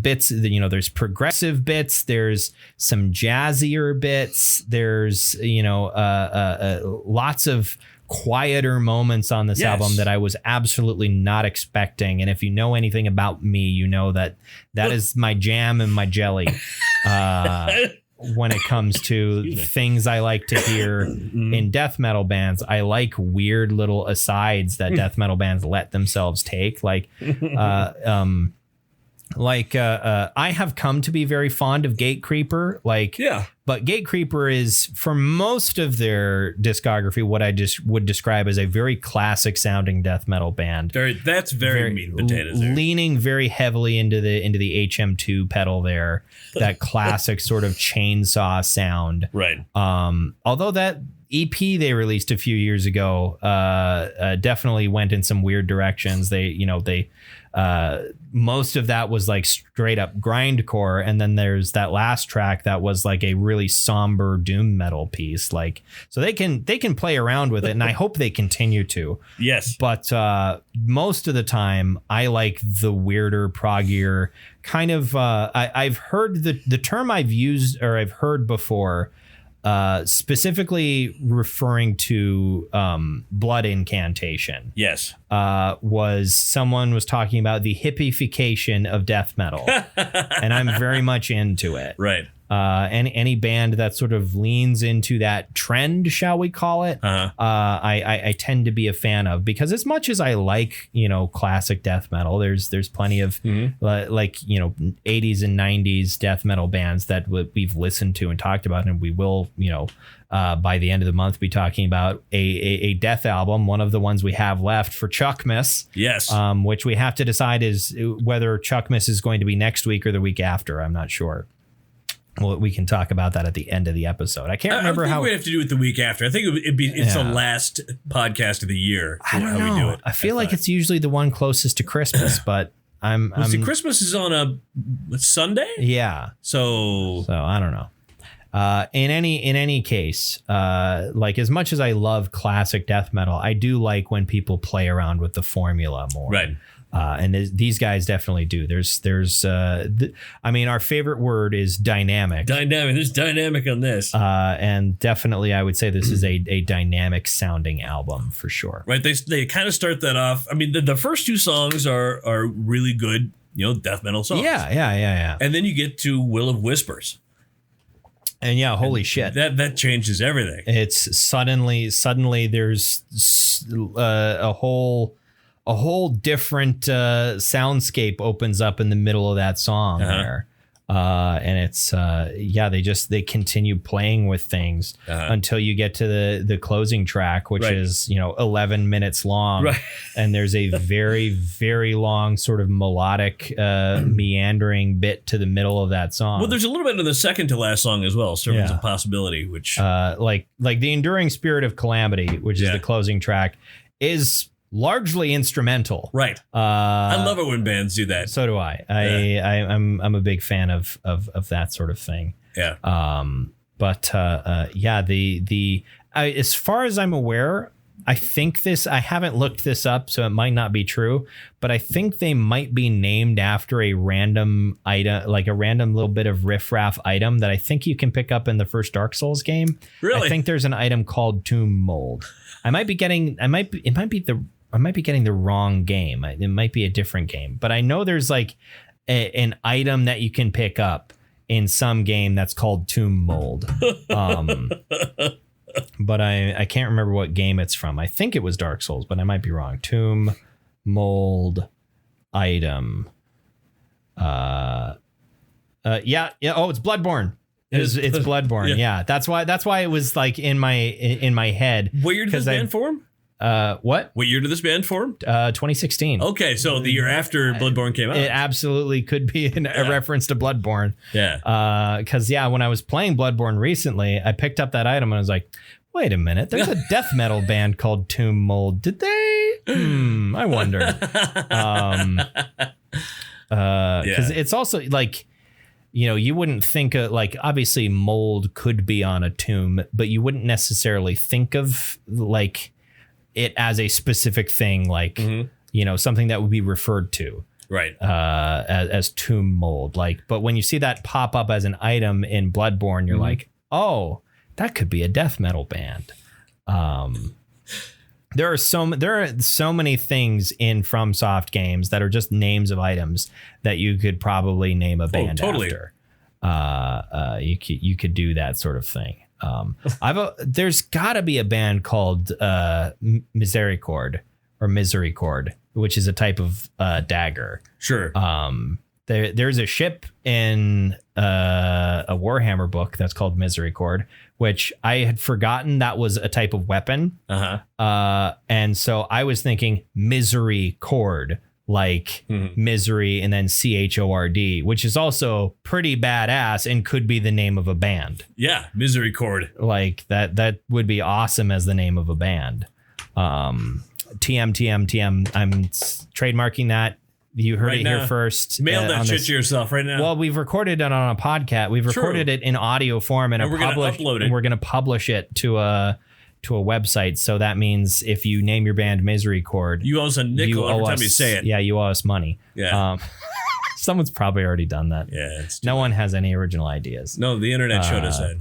bits, there's progressive bits. There's some jazzier bits. There's lots of quieter moments on this album that I was absolutely not expecting. And if you know anything about me, you know that is my jam and my jelly when it comes to things I like to hear in death metal bands. I like weird little asides that death metal bands let themselves take. I have come to be very fond of Gatecreeper. But Gatecreeper is, for most of their discography, what I just would describe as a very classic sounding death metal band. That's very meat and potatoes. Leaning very heavily into the HM2 pedal there, that classic sort of chainsaw sound. Right. Although that EP they released a few years ago definitely went in some weird directions. They most of that was like straight up grindcore, and then there's that last track that was like a really somber doom metal piece. So they can play around with it, and I hope they continue to. Yes. But most of the time, I like the weirder, proggier kind of. I've heard the term I've used or I've heard before. Specifically referring to blood incantation. Yes. Someone was talking about the hippification of death metal. And I'm very much into it. Right. Any band that sort of leans into that trend, shall we call it, I tend to be a fan of, because as much as I like, classic death metal, there's plenty of 80s and 90s death metal bands that we've listened to and talked about, and we will, by the end of the month be talking about a death album, one of the ones we have left for Chuckmas. Yes. Which we have to decide is whether Chuckmas is going to be next week or the week after. I'm not sure. Well, we can talk about that at the end of the episode. I can't remember how we have to do it the week after. I think it's the last podcast of the year. I don't know. We do it. I feel like it's usually the one closest to Christmas, but Christmas is on a Sunday. Yeah. So I don't know. In any case, as much as I love classic death metal, I do like when people play around with the formula more. Right. And these guys definitely do. I mean, our favorite word is dynamic. Dynamic. There's dynamic on this. And definitely, I would say this is a dynamic sounding album for sure. Right. They kind of start that off. I mean, the first two songs are really good, death metal songs. Yeah. And then you get to Will of Whispers. And yeah, holy shit. That changes everything. It's suddenly there's a whole different soundscape opens up in the middle of that song there. And it's they continue playing with things until you get to the closing track, which is 11 minutes long, and there's a very very long sort of melodic meandering bit to the middle of that song. Well, there's a little bit of the second to last song as well, Servants of Possibility, which like the Enduring Spirit of Calamity, which is the closing track, is largely instrumental. Right. I love it when bands do that. So do I. I'm a big fan of that sort of thing. Yeah. As far as I'm aware, I think I haven't looked this up, so it might not be true, but I think they might be named after a random item, like a random little bit of riffraff item that I think you can pick up in the first Dark Souls game. Really? I think there's an item called Tomb Mold. I might be getting the wrong game. It might be a different game, but I know there's like an item that you can pick up in some game that's called Tomb Mold. But I can't remember what game it's from. I think it was Dark Souls, but I might be wrong. Tomb Mold item. Oh, it's Bloodborne. It's Bloodborne. Yeah, that's why it was like in my head. What year did this band form? What year did this band form? 2016. Okay, so the year after Bloodborne came out. It absolutely could be a reference to Bloodborne. Yeah. Because when I was playing Bloodborne recently, I picked up that item and I was like, wait a minute, there's a death metal band called Tomb Mold. Did they? I wonder. Because it's also like, you wouldn't think of, like, obviously mold could be on a tomb, but you wouldn't necessarily think of like it as a specific thing, like, something that would be referred to. Right. As tomb mold. Like, but when you see that pop up as an item in Bloodborne, you're like, oh, that could be a death metal band. There are so many things in FromSoft games that are just names of items that you could probably name a band after. You could do that sort of thing. There's got to be a band called Misericord, which is a type of dagger. Sure. There's a ship in a Warhammer book that's called Misericord, which I had forgotten that was a type of weapon. And so I was thinking misery cord, like misery and then CHORD, which is also pretty badass and could be the name of a band. Yeah, Misericord. Like that would be awesome as the name of a band. TM. I'm trademarking that. You heard it here first. Mail that shit to yourself right now. Well, we've recorded it on a podcast. We've recorded it in audio form and we're going to upload it. And we're going to publish it to a website. So that means if you name your band Misericord, you owe us a nickel every time you say it. Yeah, you owe us money. Yeah. Someone's probably already done that. Yeah. No one has any original ideas. No, the internet showed us that.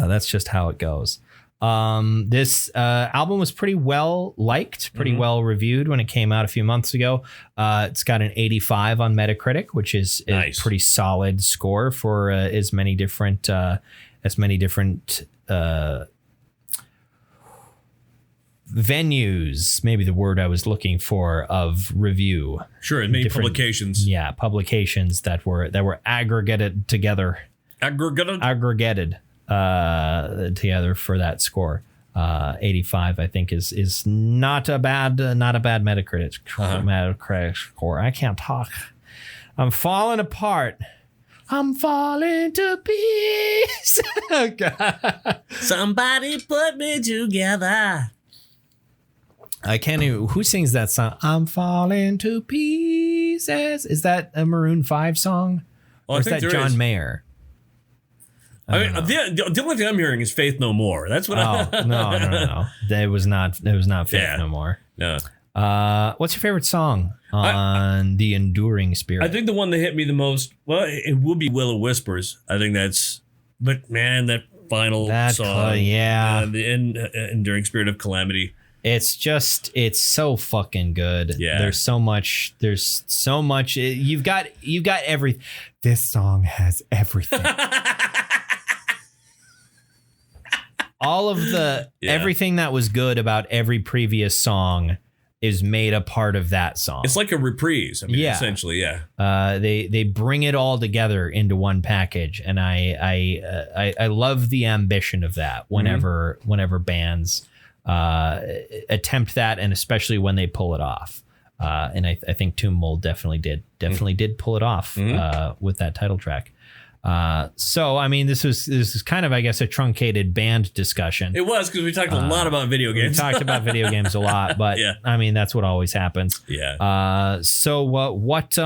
That's just how it goes. This album was pretty well liked, pretty well reviewed when it came out a few months ago. It's got an 85 on Metacritic, which is nice. A pretty solid score for as many different venues, maybe the word I was looking for, of review. Sure, many publications. Yeah, publications that were aggregated together. Aggregated together for that score. 85, I think, is not a bad Metacritic Metacritic score. I can't talk. I'm falling apart. I'm falling to pieces. Oh, God. Somebody put me together. I can't even. Who sings that song? I'm falling to pieces. Is that a Maroon 5 song? Well, or is that John Mayer? I mean, the only thing I'm hearing is Faith No More. That's what no. It was not Faith No More. No. What's your favorite song on The Enduring Spirit? I think the one that hit me the most, well, it will be Will o' Whispers. I think but man, that final song. The Enduring Spirit of Calamity. It's so fucking good. Yeah. There's so much. You've got everything. This song has everything. All of everything that was good about every previous song is made a part of that song. It's like a reprise. I mean, essentially, yeah. They bring it all together into one package, and I love the ambition of that. Whenever bands attempt that, and especially when they pull it off. And I think Tomb Mold definitely did pull it off with that title track. So I mean, this is kind of, I guess, a truncated band discussion. It was, because we talked a lot about video games. We talked about video games a lot, but I mean, that's what always happens. Yeah. So what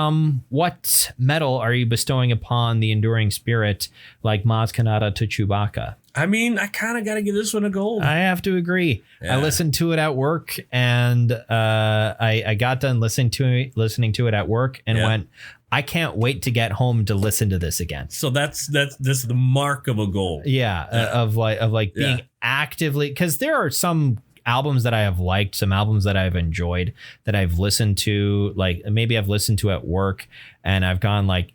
medal are you bestowing upon the Enduring Spirit, like Maz Kanata to Chewbacca? I mean, I kind of got to give this one a gold. I have to agree. Yeah. I listened to it at work, and I got done listening to it at work, and went, I can't wait to get home to listen to this again. So that's the mark of a goal. Of being actively, because there are some albums that I have liked, some albums that I've enjoyed, that I've listened to, like maybe I've listened to at work, and I've gone like,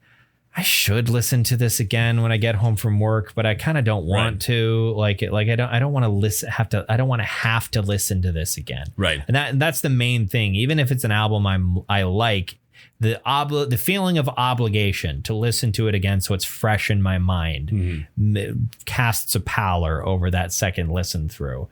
I should listen to this again when I get home from work, but I kind of don't want to. I don't want to listen. I don't want to have to listen to this again. Right. And that's the main thing. Even if it's an album I like, the feeling of obligation to listen to it again, so it's fresh in my mind, casts a pallor over that second listen through.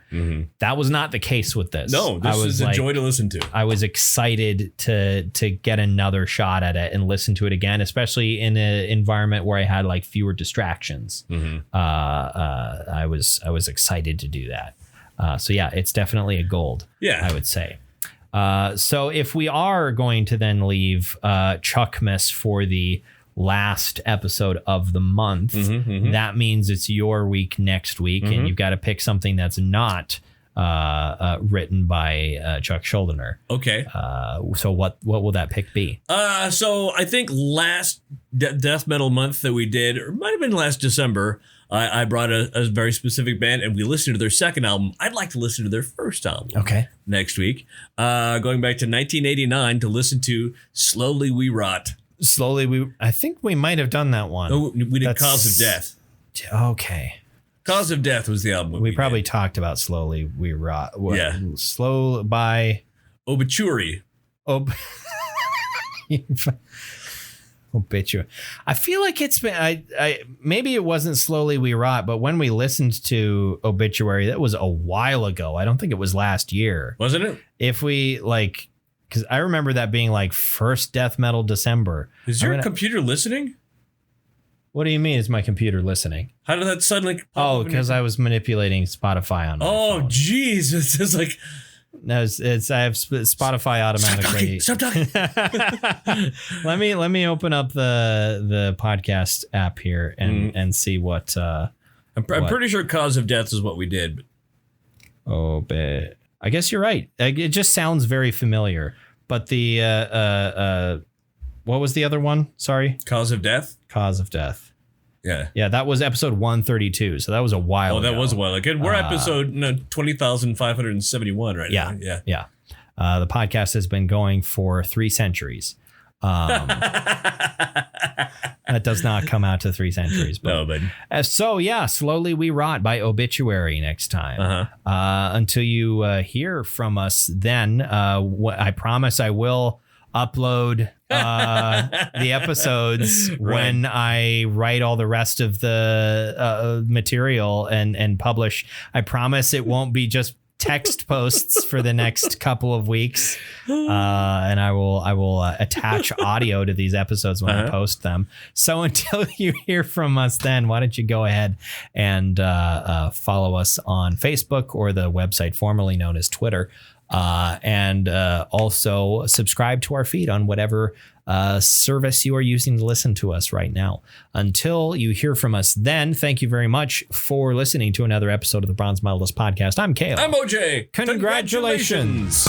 That was not the case with this. No, this is a joy to listen to. I was excited to get another shot at it and listen to it again, especially in an environment where I had like fewer distractions. I was excited to do that. So yeah, it's definitely a gold. Yeah, I would say. So if we are going to then leave Chuckmas for the last episode of the month, that means it's your week next week, and you've got to pick something that's not written by Chuck Schuldiner. Okay. So what will that pick be? So I think last death metal month that we did, or it might have been last December, I brought a very specific band, and we listened to their second album. I'd like to listen to their first album. Okay. Next week. Going back to 1989 to listen to Slowly We Rot. I think we might have done that one. Oh, we did Cause of Death. Okay. Cause of Death was the album. We probably talked about Slowly We Rot. Yeah. Slow by Obituary. Obituary. I feel like it's been I maybe it wasn't Slowly We Rot, but when we listened to Obituary, that was a while ago. I don't think it was last year. Wasn't it? If we like, because I remember that being like first death metal December. Is your computer listening? What do you mean? Is my computer listening? How did that suddenly? Because I was manipulating Spotify on my phone. Oh, geez. It's like. No, I have Spotify automatically. Stop talking. Let me open up the podcast app here and see what. I'm pretty sure Cause of Death is what we did. But I guess you're right. It just sounds very familiar. But the what was the other one? Sorry. Cause of Death. Cause of Death. Yeah, that was episode 132, so that was a while ago. That was a while ago. We're episode 20,571 right now. Yeah. The podcast has been going for 3 centuries. That does not come out to 3 centuries. But, no, but Slowly We Rot by Obituary next time. Until you hear from us then, I promise I will upload the episodes when I write all the rest of the material and publish. I promise it won't be just text posts for the next couple of weeks, and I will attach audio to these episodes when I post them. So until you hear from us then, why don't you go ahead and follow us on Facebook or the website formerly known as Twitter. And also subscribe to our feed on whatever service you are using to listen to us right now. Until you hear from us then, thank you very much for listening to another episode of the Bronze Medalist Podcast. I'm Kale. I'm OJ. Congratulations.